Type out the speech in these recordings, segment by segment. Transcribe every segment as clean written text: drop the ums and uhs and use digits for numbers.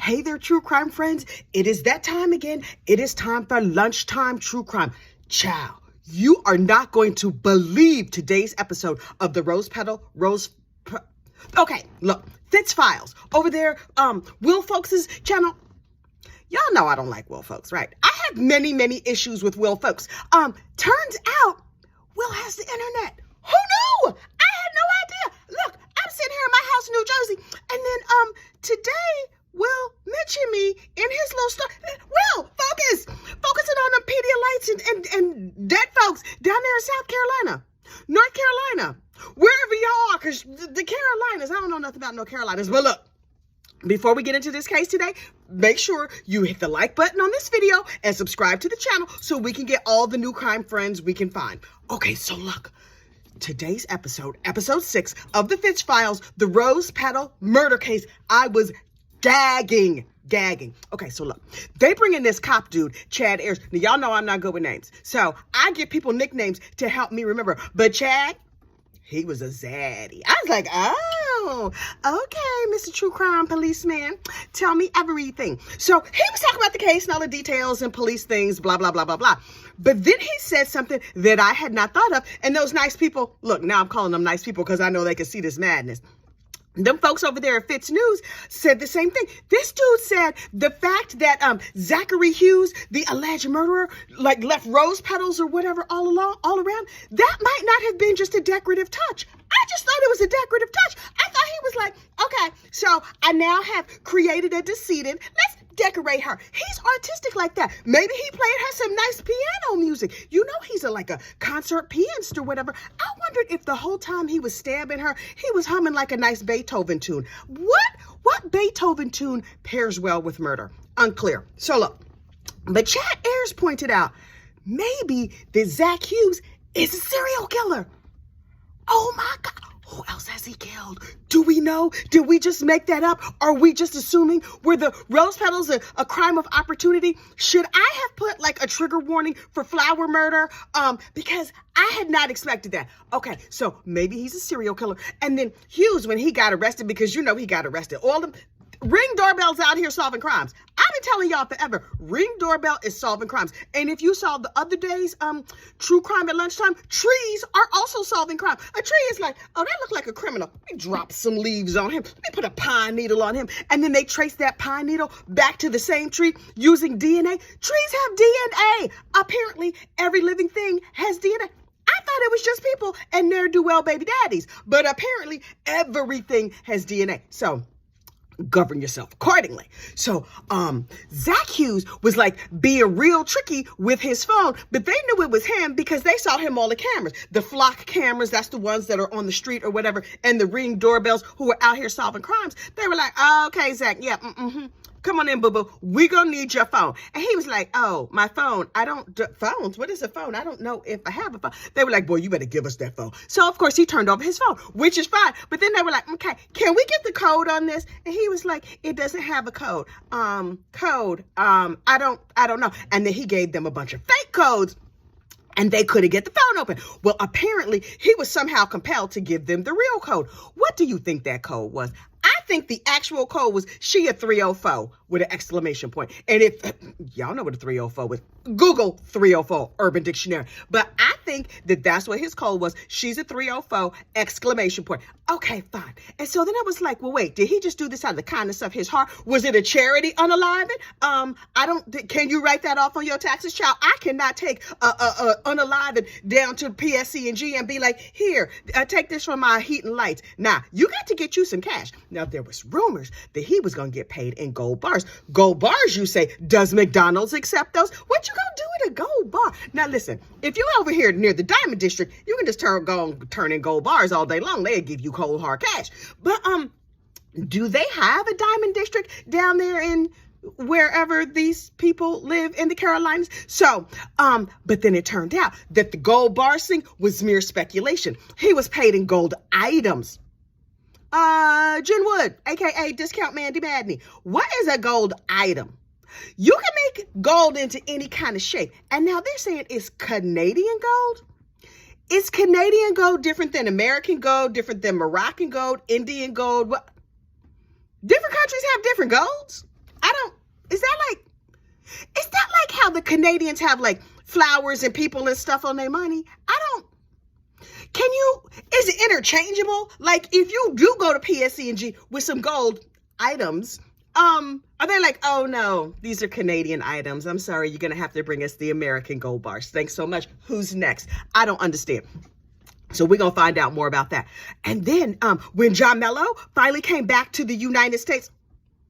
Hey there, true crime friends. It is that time again. It is time for lunchtime true crime. Ciao. You are not going to believe today's episode of the Okay, look, Fitz Files over there, Will Folks' channel. Y'all know I don't like Will Folks, right? I have many issues with Will Folks. Turns out Will has the internet. Who knew? I had no idea. Look, I'm sitting here in my house in New Jersey, and then today Will mentioned me in his little story. Will, focusing on the Pedialites and dead folks down there in South Carolina, North Carolina, wherever y'all are, because the Carolinas, I don't know nothing about no Carolinas, but look, before we get into this case today, make sure you hit the like button on this video and subscribe to the channel so we can get all the new crime friends we can find. Okay, so look, today's episode 6 of the Fitz Files, the Rose Petal murder case. I was gagging. Okay, so look, they bring in this cop dude, Chad Ayers. Now, y'all know I'm not good with names, so I give people nicknames to help me remember. But Chad, he was a zaddy. I was like, oh, okay, Mr. True Crime Policeman, tell me everything. So he was talking about the case and all the details and police things, blah, blah, blah, blah, blah. But then he said something that I had not thought of. And those nice people, look, now I'm calling them nice people because I know they can see this madness. Them folks over there at Fitz News said the same thing. This dude said the fact that Zachary Hughes, the alleged murderer, like left rose petals or whatever all around, that might not have been just a decorative touch. I just thought it was a decorative touch. I thought he was like, okay, so I now have created a decedent. Let's decorate her. He's artistic like that. Maybe he played her some nice piano music. You know, he's like a concert pianist or whatever. I wondered if the whole time he was stabbing her, he was humming like a nice Beethoven tune. What Beethoven tune pairs well with murder? Unclear. So look, but Chad Ayers pointed out maybe that Zach Hughes is a serial killer. Oh my God. Who else has he killed? Do we know? Did we just make that up? Are we just assuming were the rose petals a crime of opportunity? Should I have put like a trigger warning for flower murder? Because I had not expected that. Okay, so maybe he's a serial killer. And then Hughes, when he got arrested, because you know he got arrested, all them Ring doorbells out here solving crimes. I've been telling y'all forever, Ring doorbell is solving crimes. And if you saw the other day's true crime at lunchtime, trees are also solving crime. A tree is like, oh, that looked like a criminal. Let me drop some leaves on him. Let me put a pine needle on him. And then they trace that pine needle back to the same tree using DNA. Trees have DNA. Apparently, every living thing has DNA. I thought it was just people and ne'er-do-well baby daddies. But apparently, everything has DNA. So govern yourself accordingly. So Zach Hughes was like being real tricky with his phone, but they knew it was him because they saw him on the cameras, the flock cameras, that's the ones that are on the street or whatever, and the Ring doorbells who were out here solving crimes. They were like, oh, okay, Zach, yeah, come on in, boo-boo. We gonna need your phone. And he was like, oh, my phone. I don't do phones. What is a phone? I don't know if I have a phone. They were like, boy, you better give us that phone. So, of course, he turned over his phone, which is fine. But then they were like, okay, can we get the code on this? And he was like, it doesn't have a code. I don't know. And then he gave them a bunch of fake codes. And they couldn't get the phone open. Well, apparently, he was somehow compelled to give them the real code. What do you think that code was? I think the actual code was she a 304 with an exclamation point. And if y'all know what a 304 was, Google 304 Urban Dictionary. But I think that that's what his code was. She's a 304 exclamation point. Okay, fine. And so then I was like, well, wait, did he just do this out of the kindness of his heart? Was it a charity unaliving? Can you write that off on your taxes, child? I cannot take unaliving down to PSC&G and be like, here, take this from my heat and lights. Now, you got to get you some cash. Now, there was rumors that he was going to get paid in gold bars. Gold bars, you say, does McDonald's accept those? What you gonna do at a gold bar? Now, listen, if you're over here near the Diamond District, you can just turn in gold bars all day long. They'll give you cold, hard cash. But do they have a Diamond District down there in wherever these people live in the Carolinas? So, but then it turned out that the gold bar thing was mere speculation. He was paid in gold items. Jen Wood, aka Discount Mandy Madney. What is a gold item? You can make gold into any kind of shape. And now they're saying it's Canadian gold. Is Canadian gold different than American gold, different than Moroccan gold, Indian gold? What? Different countries have different golds. is that like how the Canadians have like flowers and people and stuff on their money? Is it interchangeable? Like if you do go to PSC&G with some gold items, are they like, oh no, these are Canadian items. I'm sorry, you're going to have to bring us the American gold bars. Thanks so much. Who's next? I don't understand. So we're going to find out more about that. And then when John Mello finally came back to the United States,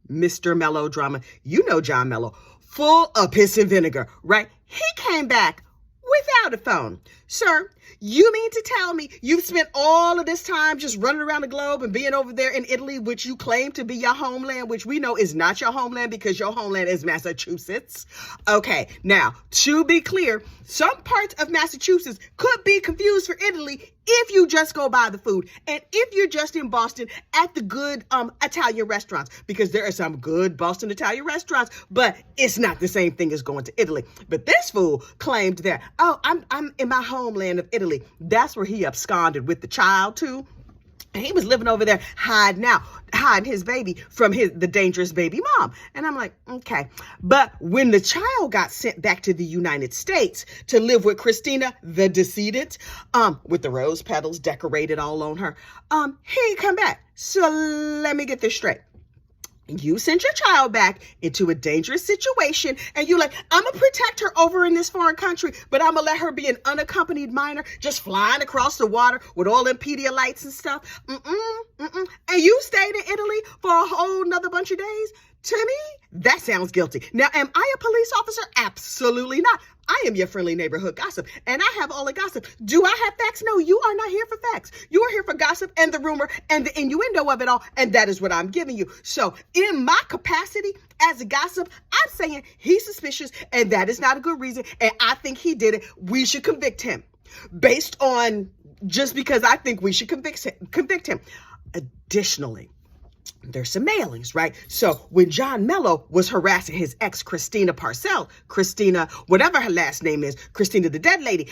Mr. Melodrama, you know John Mello, full of piss and vinegar, right? He came back without a phone. Sir, you mean to tell me you've spent all of this time just running around the globe and being over there in Italy, which you claim to be your homeland, which we know is not your homeland because your homeland is Massachusetts. Okay, now, to be clear, some parts of Massachusetts could be confused for Italy if you just go buy the food and if you're just in Boston at the good Italian restaurants, because there are some good Boston Italian restaurants, but it's not the same thing as going to Italy. But this fool claimed that, oh, I'm in my homeland of Italy. That's where he absconded with the child too. And he was living over there hiding his baby from the dangerous baby mom. And I'm like, okay. But when the child got sent back to the United States to live with Christina, the decedent, with the rose petals decorated all on her, he ain't come back. So let me get this straight. You sent your child back into a dangerous situation and you're like, I'm going to protect her over in this foreign country, but I'm going to let her be an unaccompanied minor just flying across the water with all them Pedialites and stuff. And you stayed in Italy for a whole nother bunch of days? To me, that sounds guilty. Now, am I a police officer? Absolutely not. I am your friendly neighborhood gossip, and I have all the gossip. Do I have facts? No, you are not here for facts. You are here for gossip and the rumor and the innuendo of it all, and that is what I'm giving you. So in my capacity as a gossip, I'm saying he's suspicious, and that is not a good reason, and I think he did it. We should convict him based on just because I think we should convict him. Additionally, there's some mailings, right? So when John Mello was harassing his ex, Christina Parcell, Christina, whatever her last name is, Christina the dead lady,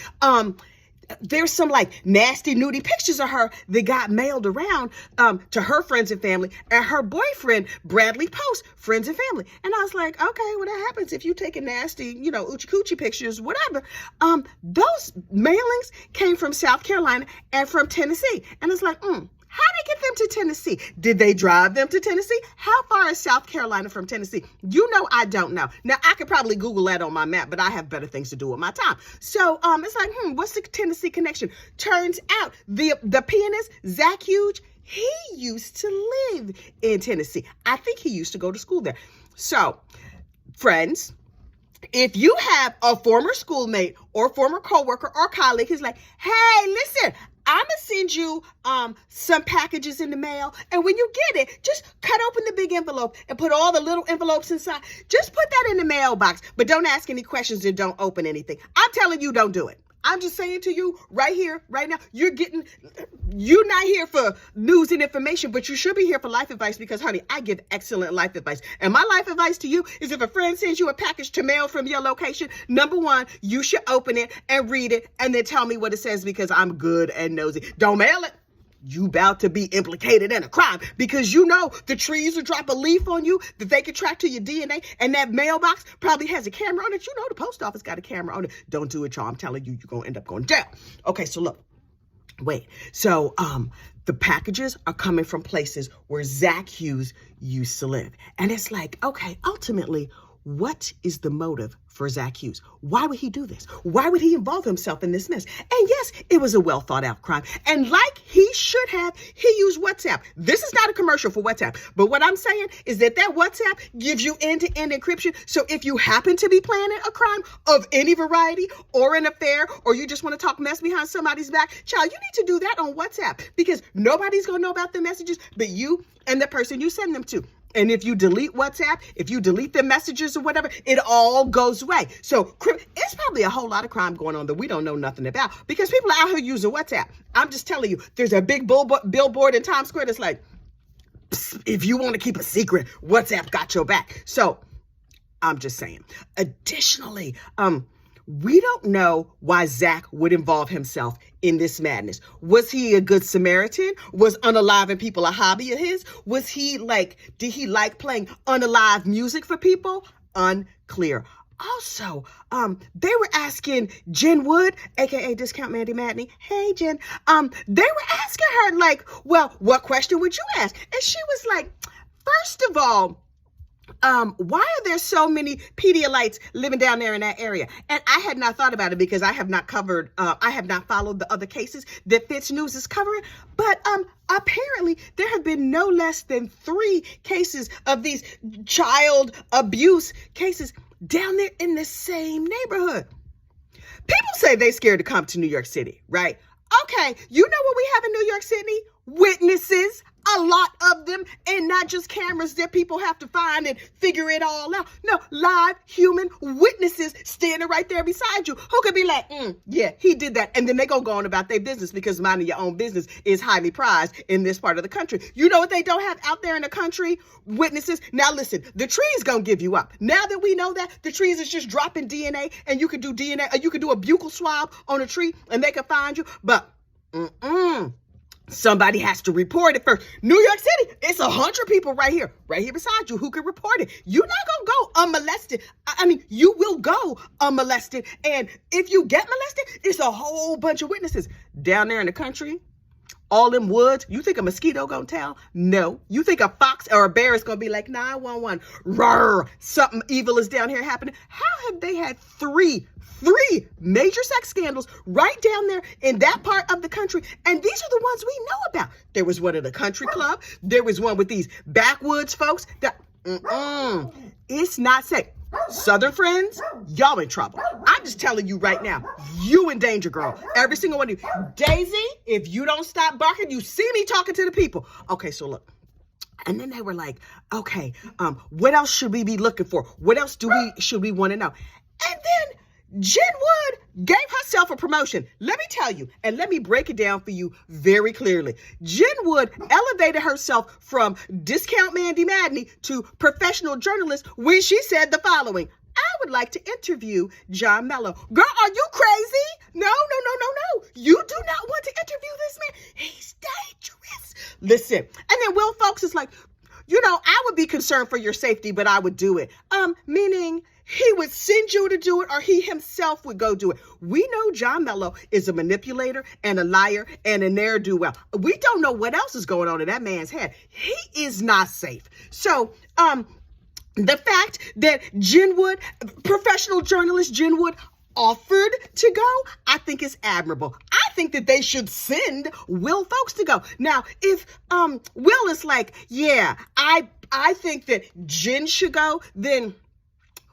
there's some like nasty, nudie pictures of her that got mailed around to her friends and family, and her boyfriend, Bradley Post, friends and family. And I was like, okay, well, that happens if you taking nasty, oochie coochie pictures, whatever. Those mailings came from South Carolina and from Tennessee. And it's like, how did they get them to Tennessee? Did they drive them to Tennessee? How far is South Carolina from Tennessee? I don't know. Now, I could probably Google that on my map, but I have better things to do with my time. So it's like, what's the Tennessee connection? Turns out the pianist, Zach Hughes, he used to live in Tennessee. I think he used to go to school there. So, friends, if you have a former schoolmate or former coworker or colleague who's like, hey, listen, I'm going to send you some packages in the mail. And when you get it, just cut open the big envelope and put all the little envelopes inside. Just put that in the mailbox, but don't ask any questions and don't open anything. I'm telling you, don't do it. I'm just saying to you right here, right now, you're not here for news and information, but you should be here for life advice because, honey, I give excellent life advice. And my life advice to you is if a friend sends you a package to mail from your location, number one, you should open it and read it and then tell me what it says because I'm good and nosy. Don't mail it. You about to be implicated in a crime because the trees will drop a leaf on you that they can track to your DNA, and that mailbox probably has a camera on it. The post office got a camera on it. Don't do it, y'all. I'm telling you, you're going to end up going down. Okay, so look, wait. So the packages are coming from places where Zach Hughes used to live. And it's like, okay, ultimately, what is the motive for Zach Hughes? Why would he do this? Why would he involve himself in this mess? And yes, it was a well thought out crime. And like he should have, he used WhatsApp. This is not a commercial for WhatsApp. But what I'm saying is that WhatsApp gives you end-to-end encryption. So if you happen to be planning a crime of any variety or an affair, or you just want to talk mess behind somebody's back, child, you need to do that on WhatsApp because nobody's going to know about the messages but you and the person you send them to. And if you delete WhatsApp, if you delete the messages or whatever, it all goes away. So it's probably a whole lot of crime going on that we don't know nothing about because people are out here using WhatsApp. I'm just telling you, there's a big billboard in Times Square that's like, if you want to keep a secret, WhatsApp got your back. So I'm just saying. Additionally, we don't know why Zach would involve himself in this madness. Was he a good Samaritan? Was unaliving people a hobby of his? Did he like playing unalive music for people? unclear. Also, they were asking Jen Wood, aka Discount Mandy Madney. Hey, Jen. They were asking her, like, well, what question would you ask? And she was like, first of all, why are there so many Pedialites living down there in that area? And I had not thought about it because I have not covered, I have not followed the other cases that Fitz News is covering. But apparently there have been no less than 3 cases of these child abuse cases down there in the same neighborhood. People say they scared to come to New York City, right? Okay, you know what we have in New York City? Witnesses. A lot of them, and not just cameras that people have to find and figure it all out. No, live human witnesses standing right there beside you who could be like, yeah, he did that. And then they go on about their business because minding your own business is highly prized in this part of the country. You know what they don't have out there in the country? Witnesses. Now listen, the tree's gonna give you up. Now that we know that, the trees is just dropping DNA, and you could do DNA, or you could do a buccal swab on a tree and they can find you. But somebody has to report it first. New York City, it's 100 people right here beside you who can report it. You're not going to go unmolested. I mean, you will go unmolested. And if you get molested, it's a whole bunch of witnesses. Down there in the country, all them woods, you think a mosquito going to tell? No. You think a fox or a bear is going to be like 911? Roar, something evil is down here happening. How have they had three major sex scandals right down there in that part of the country? And these are the ones we know about. There was one at a country club. There was one with these backwoods folks. It's not safe. Southern friends, y'all in trouble. I'm just telling you right now, you in danger, girl. Every single one of you. Daisy, if you don't stop barking, you see me talking to the people. Okay, so look. And then they were like, okay, what else should we be looking for? What else should we want to know? And then Jen Wood gave herself a promotion. Let me tell you, and let me break it down for you very clearly. Jen Wood elevated herself from Discount Mandy Madney to professional journalist when she said the following: I would like to interview John Mello. Girl, are you crazy? No. You do not want to interview this man. He's dangerous. Listen. And then Will Folks is like, you know, I would be concerned for your safety, but I would do it. Meaning he would send you to do it, or he himself would go do it. We know John Mello is a manipulator and a liar and a ne'er-do-well. We don't know what else is going on in that man's head. He is not safe. So, the fact that Jen Wood, professional journalist Jen Wood, offered to go, I think is admirable. I think that they should send Will Folks to go. Now, if Will is like, yeah, I think that Jen should go, then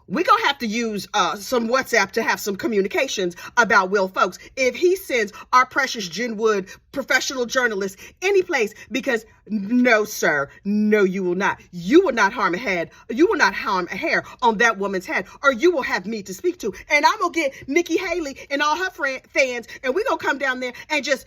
we're going to have to use some WhatsApp to have some communications about Will Folks if he sends our precious Jen Wood, professional journalist, any place, because no, sir, no, you will not. You will not harm a head. You will not harm a hair on that woman's head, or you will have me to speak to. And I'm going to get Nikki Haley and all her fans, and we're going to come down there and just...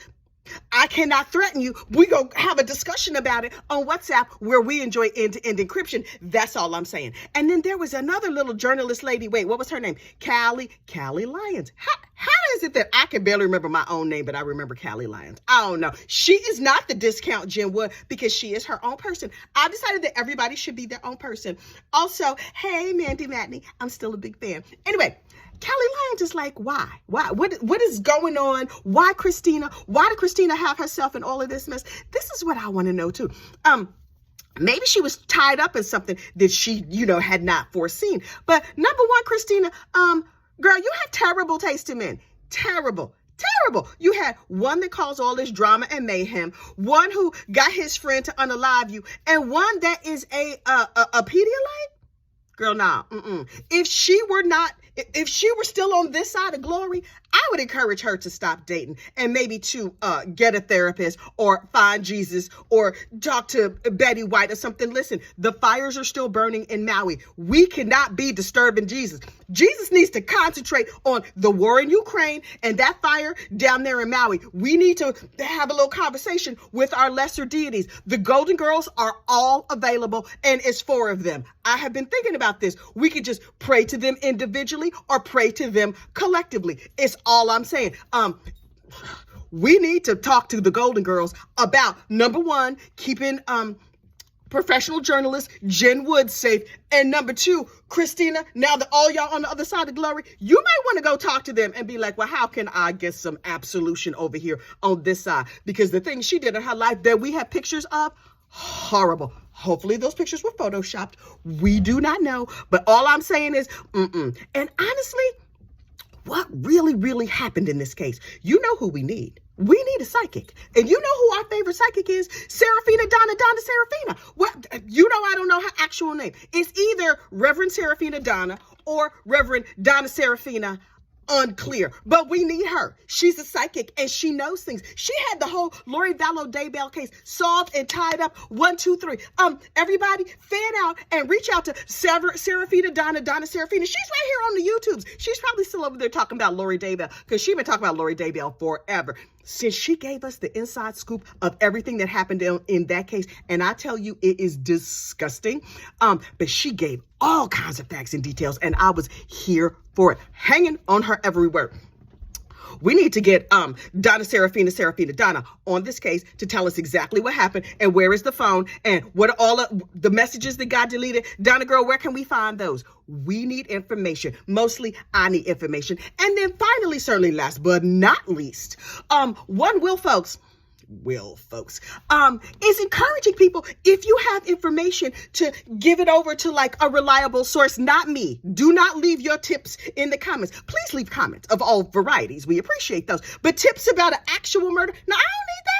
I cannot threaten you. We're going to have a discussion about it on WhatsApp where we enjoy end-to-end encryption. That's all I'm saying. And then there was another little journalist lady. Wait, what was her name? Callie Lyons. How is it that I can barely remember my own name, but I remember Callie Lyons? I don't know. She is not the discount Jen Wood because she is her own person. I decided that everybody should be their own person. Also, hey, Mandy Madney, I'm still a big fan. Anyway, Callie Lyons is like, why? What is going on? Why Christina? Why did Christina have herself in all of this mess? This is what I want to know too. Maybe she was tied up in something that she, had not foreseen. But number one, Christina, girl, you have terrible taste in men. Terrible. You had one that caused all this drama and mayhem, one who got his friend to unalive you, and one that is a Pedialyte. Girl, nah. If she were still on this side of glory, I would encourage her to stop dating and maybe to get a therapist or find Jesus or talk to Betty White or something. Listen, the fires are still burning in Maui. We cannot be disturbing Jesus. Jesus needs to concentrate on the war in Ukraine and that fire down there in Maui. We need to have a little conversation with our lesser deities. The Golden Girls are all available, and it's 4 of them. I have been thinking about this. We could just pray to them individually or pray to them collectively. It's all I'm saying. We need to talk to the Golden Girls about, number one, keeping professional journalist Jen Wood safe. And number two, Christina, now that all y'all on the other side of glory, you might want to go talk to them and be like, well, how can I get some absolution over here on this side? Because the things she did in her life that we have pictures of, horrible. Hopefully those pictures were photoshopped. We do not know. But all I'm saying is, And honestly, what really, really happened in this case? You know who we need. We need a psychic. And you know who our favorite psychic is? Serafina Donna Serafina. Well, you know I don't know her actual name. It's either Reverend Serafina Donna or Reverend Donna Serafina. Unclear, but we need her. She's a psychic and she knows things. She had the whole Lori Vallow Daybell case solved and tied up. 1, 2, 3. Everybody fan out and reach out to Serafina Donna Serafina. She's right here on the YouTubes. She's probably still over there talking about Lori Daybell because she's been talking about Lori Daybell forever. Since she gave us the inside scoop of everything that happened in that case, and I tell you, it is disgusting. But she gave all kinds of facts and details, and I was here for it, hanging on her every word. We need to get Serafina Donna on this case to tell us exactly what happened and where is the phone and what are all of the messages that got deleted. Donna girl, where can we find those? We need information. Mostly I need information. And then finally, certainly last but not least, Will Folks is encouraging people, if you have information, to give it over to like a reliable source, not me. Do not leave your tips in the comments. Please leave comments of all varieties. We appreciate those. But tips about an actual murder? No, I don't need that.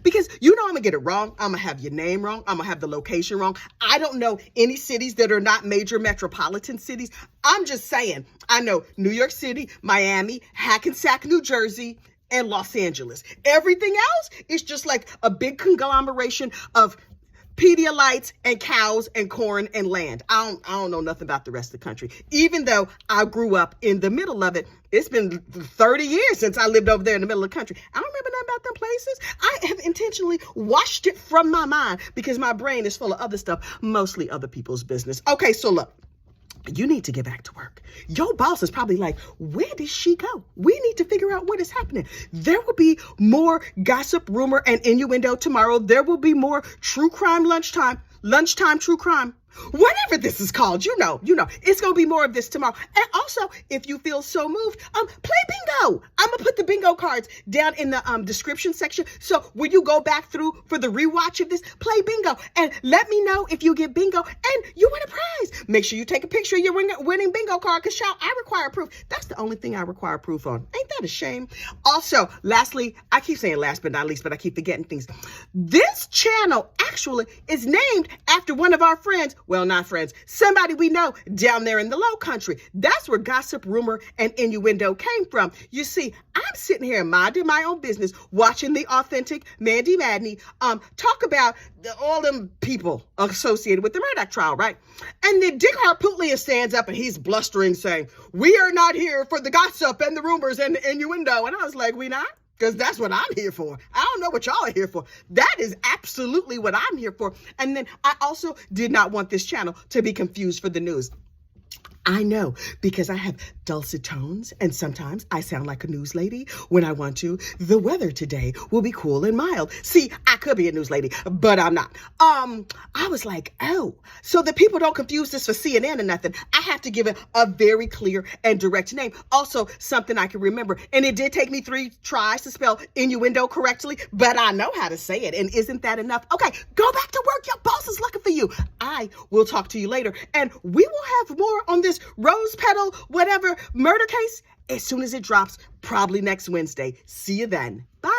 Because you know I'm gonna get it wrong. I'm gonna have your name wrong. I'm gonna have the location wrong. I don't know any cities that are not major metropolitan cities. I'm just saying, I know New York City, Miami, Hackensack, New Jersey, and Los Angeles. Everything else is just like a big conglomeration of Pedialites and cows and corn and land. I don't know nothing about the rest of the country. Even though I grew up in the middle of it, it's been 30 years since I lived over there in the middle of the country. I don't remember nothing about them places. I have intentionally washed it from my mind because my brain is full of other stuff, mostly other people's business. Okay, so look. You need to get back to work. Your boss is probably like, where did she go? We need to figure out what is happening. There will be more gossip, rumor, and innuendo tomorrow. There will be more true crime lunchtime true crime. Whatever this is called, you know, it's going to be more of this tomorrow. And also, if you feel so moved, play bingo. I'm going to put the bingo cards down in the description section. So when you go back through for the rewatch of this, play bingo and let me know if you get bingo and you win a prize. Make sure you take a picture of your winning bingo card because I require proof. That's the only thing I require proof on. Ain't that a shame? Also, lastly, I keep saying last but not least, but I keep forgetting things. This channel actually is named after one of our friends. Well, not friends, somebody we know down there in the low country. That's where gossip, rumor, and innuendo came from. You see, I'm sitting here minding my own business, watching the authentic Mandy Madney talk about all them people associated with the Murdoch trial, right? And then Dick Harpootlian stands up and he's blustering saying, we are not here for the gossip and the rumors and the innuendo. And I was like, we not? Because that's what I'm here for. I don't know what y'all are here for. That is absolutely what I'm here for. And then I also did not want this channel to be confused for the news. I know, because I have dulcet tones and sometimes I sound like a news lady when I want to. The weather today will be cool and mild. See, I could be a news lady, but I'm not. I was like, oh, so that people don't confuse this for CNN or nothing, I have to give it a very clear and direct name. Also, something I can remember. And it did take me 3 tries to spell innuendo correctly, but I know how to say it. And isn't that enough? Okay, go back to work. Your boss is looking for you. I will talk to you later. And we will have more on this rose petal, whatever murder case as soon as it drops, probably next Wednesday. See you then. Bye.